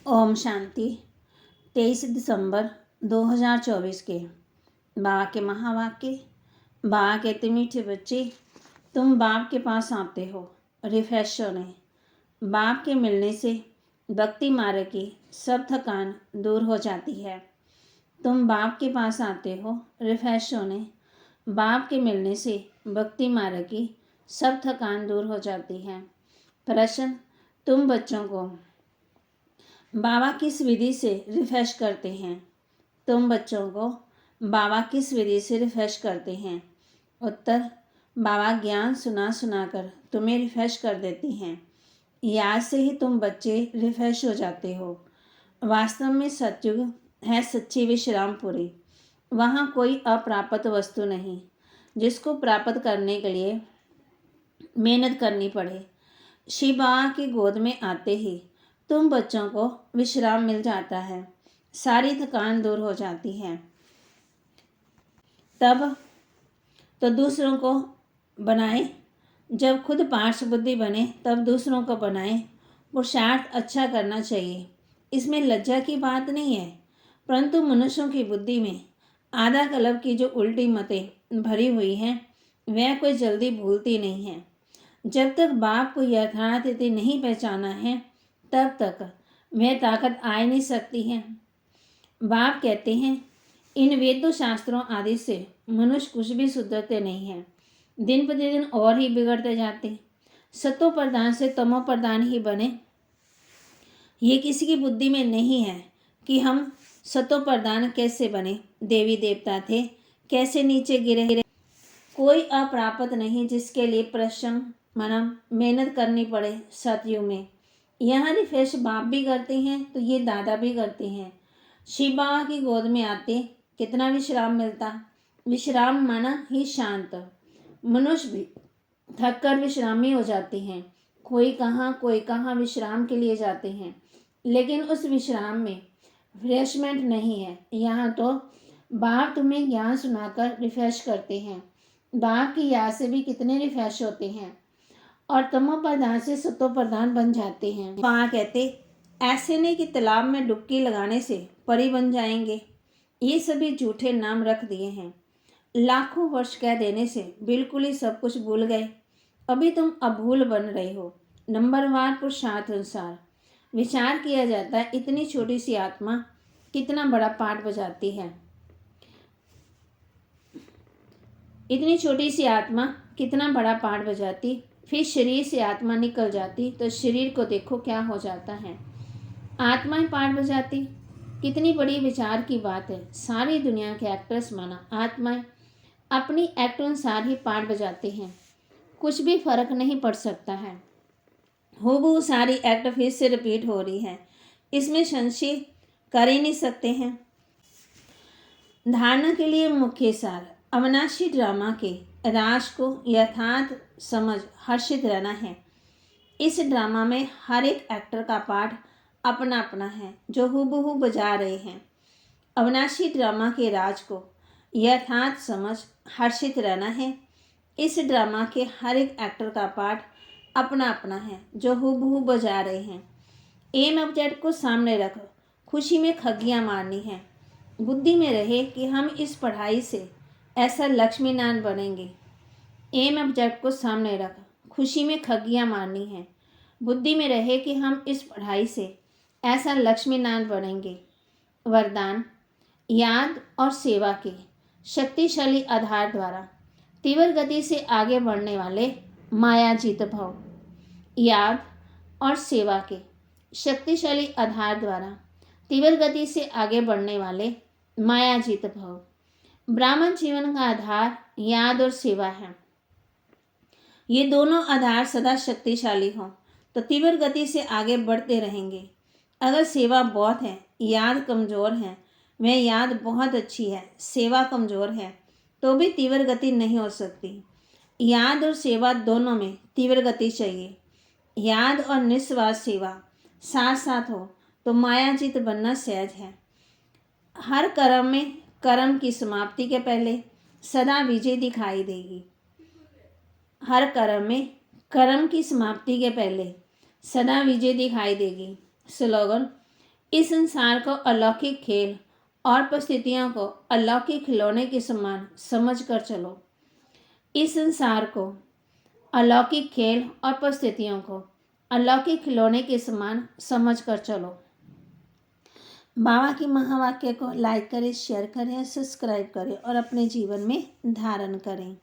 ओम शांति। 23 दिसंबर 2024 के बाबा के महावाक्य। बाबा कहते मीठे बच्चे, तुम बाप के पास आते हो रिफ्रेश होने। बाप के मिलने से भक्ति मार्ग की सब थकान दूर हो जाती है। तुम बाप के पास आते हो रिफ्रेश होने। बाप के मिलने से भक्ति मार्ग की सब थकान दूर हो जाती है। प्रश्न, तुम बच्चों को बाबा किस विधि से रिफ्रेश करते हैं? तुम बच्चों को बाबा किस विधि से रिफ्रेश करते हैं? उत्तर, बाबा ज्ञान सुना सुनाकर तुम्हें रिफ्रेश कर देते हैं। याद से ही तुम बच्चे रिफ्रेश हो जाते हो। वास्तव में सतयुग है सच्ची विश्रामपुरी। वहाँ कोई अप्राप्त वस्तु नहीं जिसको प्राप्त करने के लिए मेहनत करनी पड़े। शिव बाबा की गोद में आते ही तुम बच्चों को विश्राम मिल जाता है, सारी थकान दूर हो जाती है। तब तो दूसरों को बनाए। जब खुद पार्श्व बुद्धि बने तब दूसरों को बनाए। पुरुषार्थ अच्छा करना चाहिए, इसमें लज्जा की बात नहीं है। परंतु मनुष्यों की बुद्धि में आधा कल्प की जो उल्टी मतें भरी हुई हैं वह कोई जल्दी भूलती नहीं है। जब तक बाप को यथार्थ स्थिति नहीं पहचाना है तब तक वह ताकत आ ही नहीं सकती है। बाप कहते हैं, इन वेदों शास्त्रों आदि से मनुष्य कुछ भी सुधरते नहीं हैं, दिन प्रतिदिन और ही बिगड़ते जाते, सतो प्रधान से तमो प्रधान ही बने। ये किसी की बुद्धि में नहीं है कि हम सतो प्रधान कैसे बने। देवी देवता थे, कैसे नीचे गिरे। कोई अप्राप्त नहीं जिसके लिए परिश्रम मनम मेहनत करनी पड़े। सतयुग में यहाँ रिफ्रेश बाप भी करते हैं तो ये दादा भी करते हैं। शिव बाबा की गोद में आते कितना विश्राम मिलता। विश्राम माना ही शांत। मनुष्य भी थक कर विश्रामी हो जाते हैं। कोई कहाँ विश्राम के लिए जाते हैं, लेकिन उस विश्राम में रिफ्रेशमेंट नहीं है। यहाँ तो बाप तुम्हें ज्ञान सुनाकर रिफ्रेश करते हैं। बाप की याद से भी कितने रिफ्रेश होते हैं और तमो प्रधान से सतो प्रधान बन जाते हैं। वहाँ कहते ऐसे नहीं कि तालाब में डुबकी लगाने से परी बन जाएंगे। ये सभी झूठे नाम रख दिए हैं। लाखों वर्ष कह देने से बिल्कुल ही सब कुछ भूल गए। अभी तुम अभूल बन रहे हो। नंबरवार पुरुषार्थ अनुसार विचार किया जाता है, इतनी छोटी सी आत्मा कितना बड़ा पाठ बजाती है। इतनी छोटी सी आत्मा कितना बड़ा पाठ बजाती। फिर शरीर से आत्मा निकल जाती तो शरीर को देखो क्या हो जाता है। आत्मा ही पाठ बजाती, कितनी बड़ी विचार की बात है। सारी दुनिया के एक्टर्स माना आत्माएं अपनी एक्ट अनुसार ही पाठ बजाते हैं। कुछ भी फर्क नहीं पड़ सकता है। हूबहू सारी एक्ट फिर से रिपीट हो रही है, इसमें संशय कर ही नहीं सकते हैं। धारणा के लिए मुख्य सार अविनाशी ड्रामा के राज को यथार्थ समझ हर्षित रहना है। इस ड्रामा में हर एक एक्टर का पार्ट अपना अपना है जो हूबहू बजा रहे हैं। अविनाशी ड्रामा के राज को यथार्थ समझ हर्षित रहना है। इस ड्रामा के हर एक एक्टर का पार्ट अपना अपना है जो हूबहू बजा रहे हैं। एम ऑब्जेक्ट को सामने रख खुशी में खगियां मारनी है। बुद्धि में रहे कि हम इस पढ़ाई से ऐसा लक्ष्मीनारायण बनेंगे। एम ऑब्जेक्ट को सामने रख खुशी में खगियां मारनी है। बुद्धि में रहे कि हम इस पढ़ाई से ऐसा लक्ष्मीनारायण बनेंगे। वरदान, याद और सेवा के शक्तिशाली आधार द्वारा तीव्र गति से आगे बढ़ने वाले मायाजीत भव। याद और सेवा के शक्तिशाली आधार द्वारा तीव्र गति से आगे बढ़ने वाले मायाजीत भव। ब्राह्मण जीवन का आधार याद और सेवा है। ये दोनों आधार सदा शक्तिशाली हों तो तीव्र गति से आगे बढ़ते रहेंगे। अगर सेवा बहुत है, याद कमज़ोर है, वह याद बहुत अच्छी है, सेवा कमज़ोर है, तो भी तीव्र गति नहीं हो सकती। याद और सेवा दोनों में तीव्र गति चाहिए। याद और निस्वार्थ सेवा साथ साथ हो तो मायाजीत बनना सहज है। हर कर्म में कर्म की समाप्ति के पहले सदा विजय दिखाई देगी। हर कर्म में कर्म की समाप्ति के पहले सदा विजय दिखाई देगी। स्लोगन, इस संसार को अलौकिक खेल और परिस्थितियों को अलौकिक खिलौने के समान समझ कर चलो। इस संसार को अलौकिक खेल और परिस्थितियों को अलौकिक खिलौने के समान समझ कर चलो। बाबा की महावाक्य को लाइक करें, शेयर करें, सब्सक्राइब करें और अपने जीवन में धारण करें।